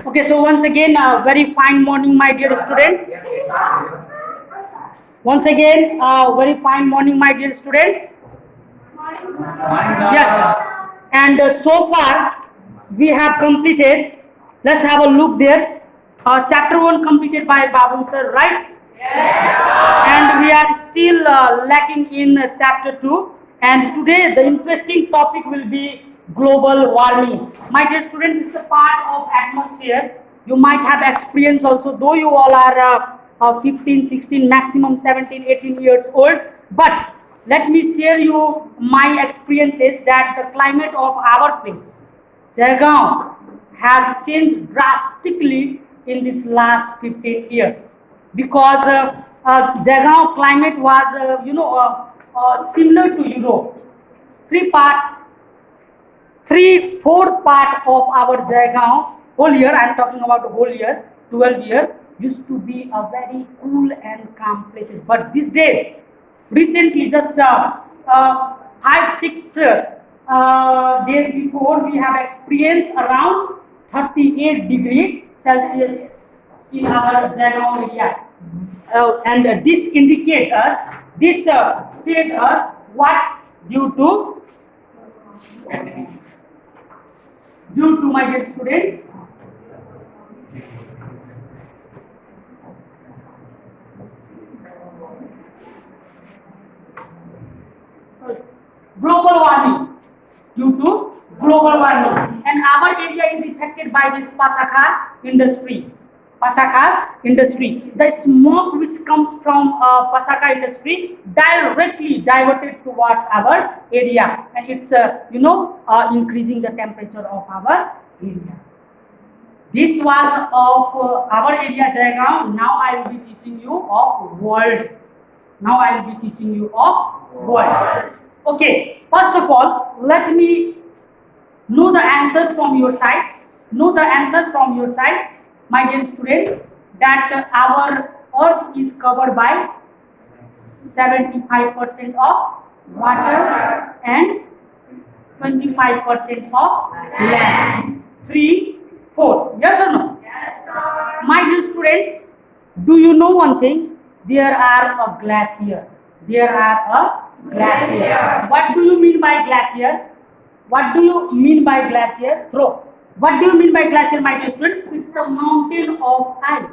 Okay, so once again, very fine morning, my dear students. Once again, very fine morning, my dear students. Yes, and so far we have completed. Let's have a look there. Chapter 1 completed by Babu sir, right? And we are still lacking in chapter 2. And today the interesting topic will be global warming. My dear students, it's a part of atmosphere. You might have experience also, though you all are 15, 16, maximum 17, 18 years old. But let me share you my experiences that the climate of our place, Jaigaon, has changed drastically in this last 15 years because Jaigaon climate was similar to Europe. Four part of our Jaigaon whole year, I am talking about the whole year, 12 year, used to be a very cool and calm places. But these days, recently, just 5-6 days before, we have experienced around 38 degree Celsius in our Jaigaon area. And this indicates us, this says us what due to my dear students, global warming, due to global warming, and our area is affected by this Pasakha industries. Pasakha's industry, the smoke which comes from Pasakha industry directly diverted towards our area, and it's increasing the temperature of our area. This was of our area Jaigaon. Now I will be teaching you of world. Now I will be teaching you of world. Okay, first of all, let me know the answer from your side. Know the answer from your side, my dear students, that our earth is covered by 75% of water and 25% of land. 3, 4. Yes or no? Yes, sir. My dear students, do you know one thing? There are a glacier. There are a glacier. Glacier. What do you mean by glacier? What do you mean by glacier? Throw. What do you mean by glacier, my dear students? It's a mountain of ice.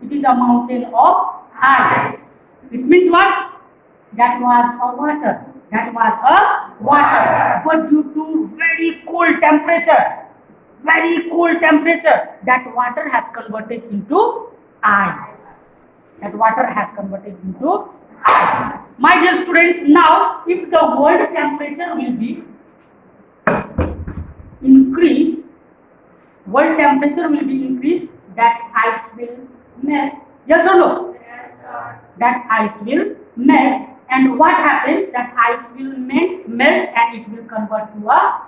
It is a mountain of ice. It means what? That was a water. That was a water. But due to very cold temperature, that water has converted into ice. That water has converted into ice. My dear students, now if the world temperature will be increased, that ice will melt. Yes or no? Yes, sir. That ice will melt, and what happens? That ice will melt and it will convert to a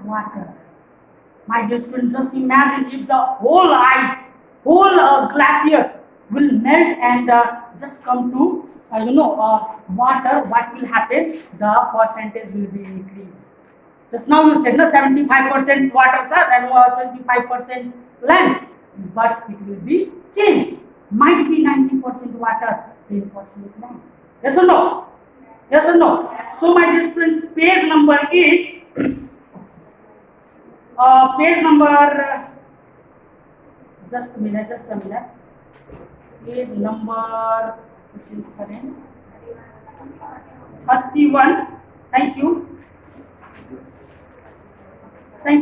water. My dear students, just imagine if the whole ice, whole glacier will melt and just come to water. What will happen? The percentage will be increased. Just now you said no, 75% water, sir, and 25% land, but it will be changed. Might be 90% water, 10% land. Yes or no? Yes or no? So my dear students, page number is just a minute. Page number, questions current 31. Thank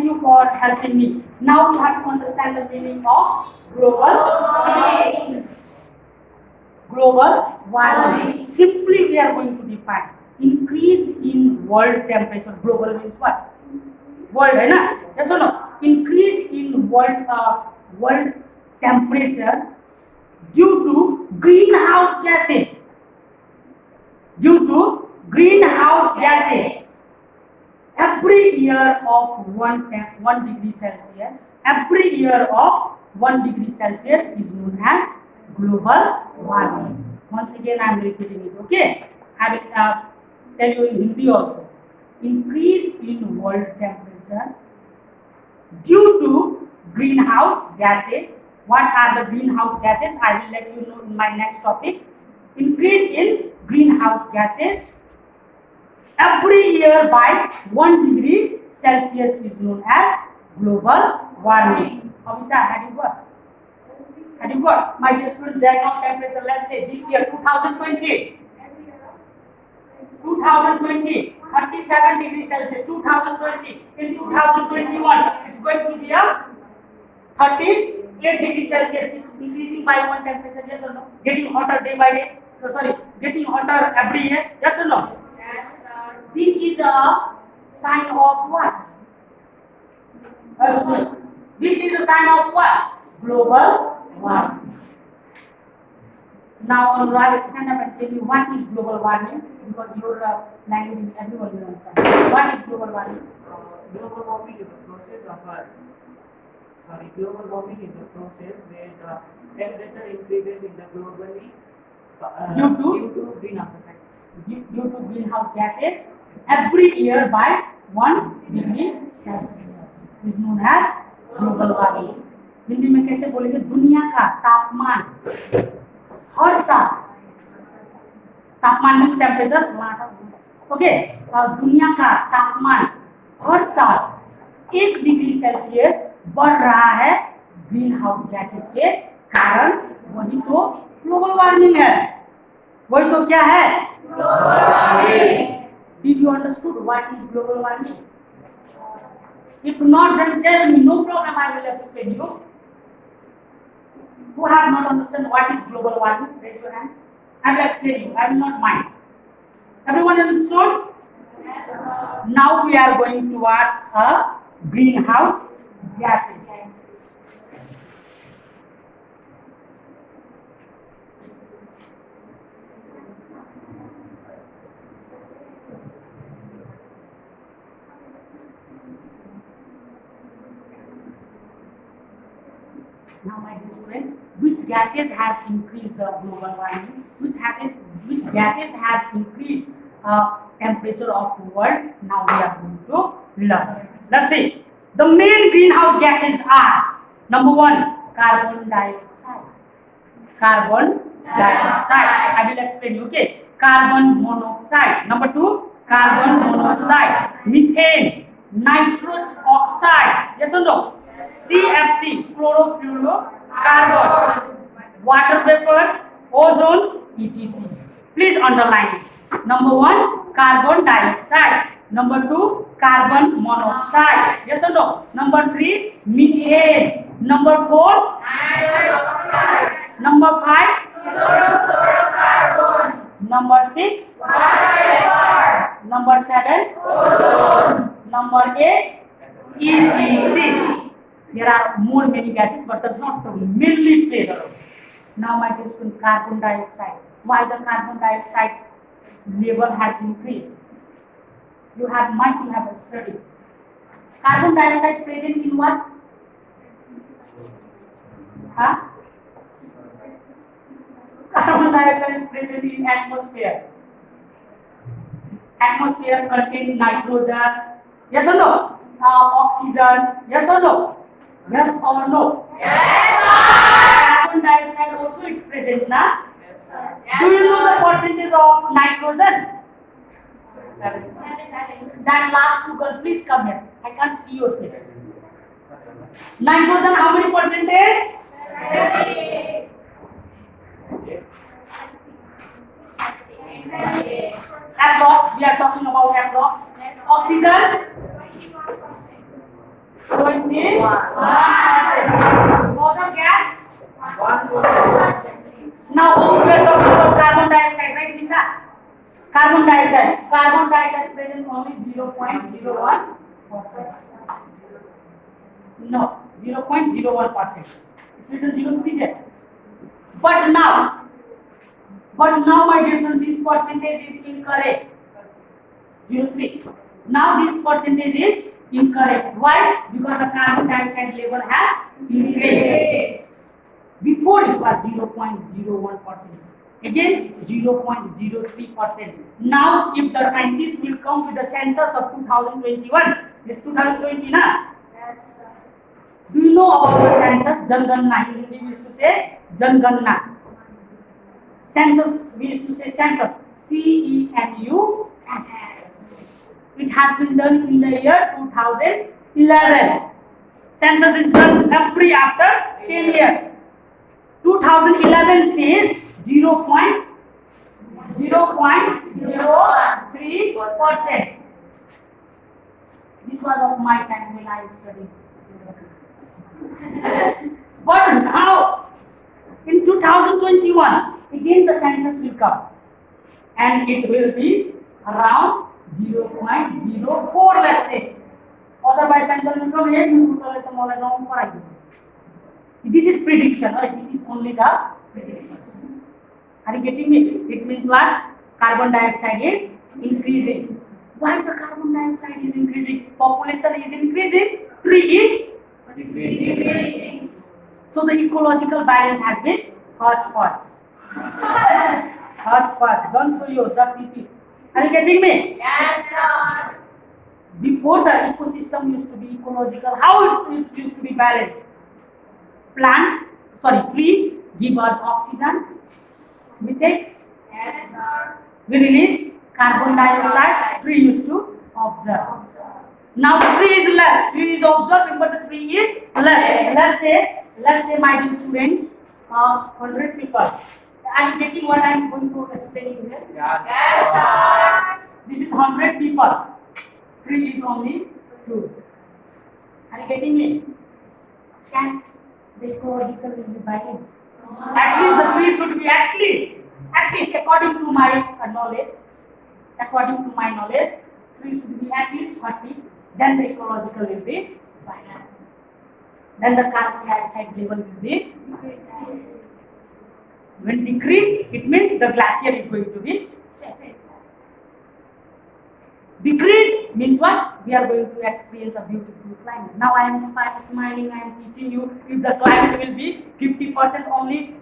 you for helping me. Now you have to understand the meaning of global warming. Simply we are going to define increase in world temperature. Global means what? World, है ना? Yes or no? Increase in world temperature due to greenhouse gases. Every year of 1 degree Celsius, is known as global warming. Once again, I am repeating it. Okay, I will tell you in Hindi also. Increase in world temperature due to greenhouse gases. What are the greenhouse gases? I will let you know in my next topic. Increase in greenhouse gases every year by 1 degree Celsius is known as global warming. Obviously, had you got? Had you got? My dear students, Jacob temperature, let's say this year 2020. 2020, 37 degrees Celsius, 2020, in 2021, it's going to be a 38 degrees Celsius, it's increasing by 1 temperature, yes or no? Getting hotter day by day, getting hotter every year, yes or no? Yes, sir. This is a sign of what? This is a sign of what? Global warming. Now, Anurag, stand up and tell me what is global warming, because your language is everyone will understand. What is global warming? Global warming is the process of global warming is the process where the temperature increases in the globally Due to greenhouse effect. Due to greenhouse gases every year by 1 degree Celsius is known as global warming. Hindi में कैसे बोलेंगे? दुनिया का तापमान हर साल, तापमान means temperature, okay, दुनिया का तापमान हर साल 1 डिग्री सेल्सियस बढ़ रहा है ग्रीन हाउस गैसेस के कारण। वही तो ग्लोबल वार्मिंग है, वही तो क्या है? Global warming. Did you understood what is global warming? If not, then tell me, no problem, I will explain you. Who have not understand what is global warming? Raise your hand. I will explain you. I will not mind. Everyone understood? Now we are going towards a greenhouse gases. Now, my dear students, which gases has increased the global warming? Which gases has increased temperature of the world? Now we are going to learn. Let's see. The main greenhouse gases are: number 1, carbon dioxide. Carbon dioxide. I will explain you. Okay. Carbon monoxide. Number 2, carbon monoxide. Methane. Nitrous oxide. Yes or no? CFC, chlorofluorocarbon, water vapor, ozone, etc. Please underline it. Number 1, carbon dioxide. Number 2, carbon monoxide. Yes or no? Number 3, methane. Number 4, Nitrous oxide. number 5, Chlorofluorocarbon. number 6, Water vapor. number 7, Ozone. number 8, etc. There are more many gases, but does not mainly play the role. Now, my dear student, carbon dioxide. Why the carbon dioxide level has increased? You might have a study. Carbon dioxide present in what? Huh? Carbon dioxide is present in atmosphere. Atmosphere contains nitrogen. Yes or no? Oxygen. Yes or no? Yes or no? Yes, sir. Carbon dioxide also is present, na? Yes, sir. Do you know the percentage of nitrogen? That last two girl, please come here. I can't see your face. Nitrogen, how many percentage? 70. Approx, we are talking about approx. Oxygen, 21%. Other gas? 1%. Now we are talking about carbon dioxide, right, Lisa? Carbon dioxide. Carbon dioxide present only 0.01%. No, 0.01%. It's written 0.3 there. But now, my dear student, this percentage is incorrect. 0.3. Now this percentage is incorrect. Why? Because the carbon dioxide level has increased. Before it was 0.01%. Again 0.03%. Now if the scientists will come with the census of 2021, it's 2020 now. Yes, sir. Do you know about the census? Janganna. In Hindi we used to say Janganna. Census, we used to say census. CENUS. It has been done in the year 2011. Census is done every after 10 years. 2011 says 0.03%. This was of my time when I studied. But now, in 2021, again the census will come. And it will be around 0.04, let's say. Otherwise, census will come here, this is prediction, right? This is only the prediction. Are you getting me? It means what? Carbon dioxide is increasing. Why the carbon dioxide is increasing? Population is increasing, tree is Decreasing. so the ecological balance has been hodgepodge. Hodgepodge. Don't show you the PP. Are you getting me? Yes, sir. Before the ecosystem used to be ecological, how it used to be balanced? Trees give us oxygen. We take, Yes, sir. we release carbon dioxide. Tree used to observe. Now the tree is less. Tree is observing, but the tree is less. Let's say my dear students, 100 people. Are you getting what I am going to explain here? Yes, Yes, sir. This is 100 people. Tree is only 2. Are you getting me? Can the ecological is divided? At least the tree should be at least according to my knowledge, tree should be at least 30. Then the ecological will be balanced. Then the carbon dioxide level will be when decreased. It means the glacier is going to be set. Decrease means what? We are going to experience a beautiful climate. Now I am smiling, I am teaching you. If the climate will be 50% only,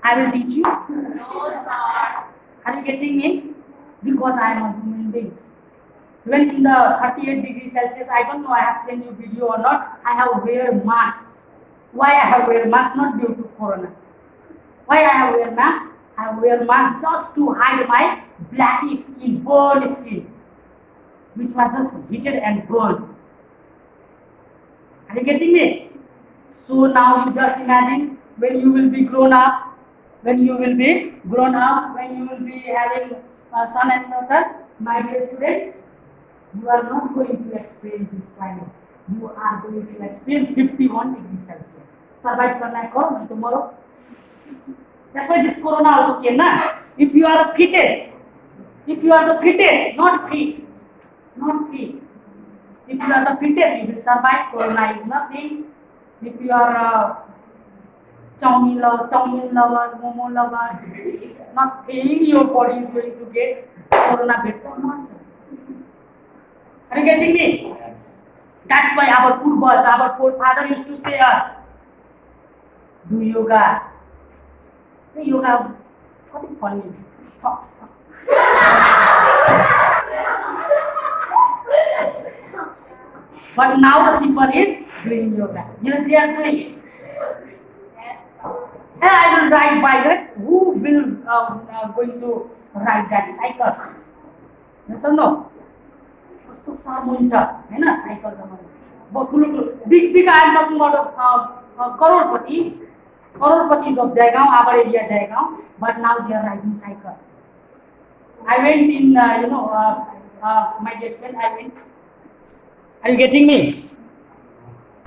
I will teach you. No, sir. Are you getting me? Because I am a human being. When in the 38 degrees Celsius, I don't know I have sent you video or not, I have wear mask. Why I have wear mask? Not due to corona. Why I have wear mask? I wear mask just to hide my blacky skin, burned skin, which was just heated and burned. Are you getting me? So now you just imagine when you will be grown up, when you will be having a son and daughter, my dear students, you are not going to experience this climate. You are going to experience 51 degrees Celsius. Survive tomorrow. That's why this corona also came, na? If you are the fittest, not fit. If you are the fittest, you will survive. Corona is nothing. If you are chow mein lover, momo lover, nothing. Your body is going to get corona gets or not. Are you getting me? That's why our purvas, our forefather used to say us, do yoga. Yoga, what is funny? But now the people is doing yoga. Yes, they are doing it. And I will ride bike. Who will going to ride that cycle? Yes or no? कस्तो साह्रो हुन्छ हैन cycle चलाउनु बहुत ठुलो big I am talking about crorepati of Jaigaon, our area Jaigaon, but now they are riding cycle. I went in my dear friend, I went. Are you getting me?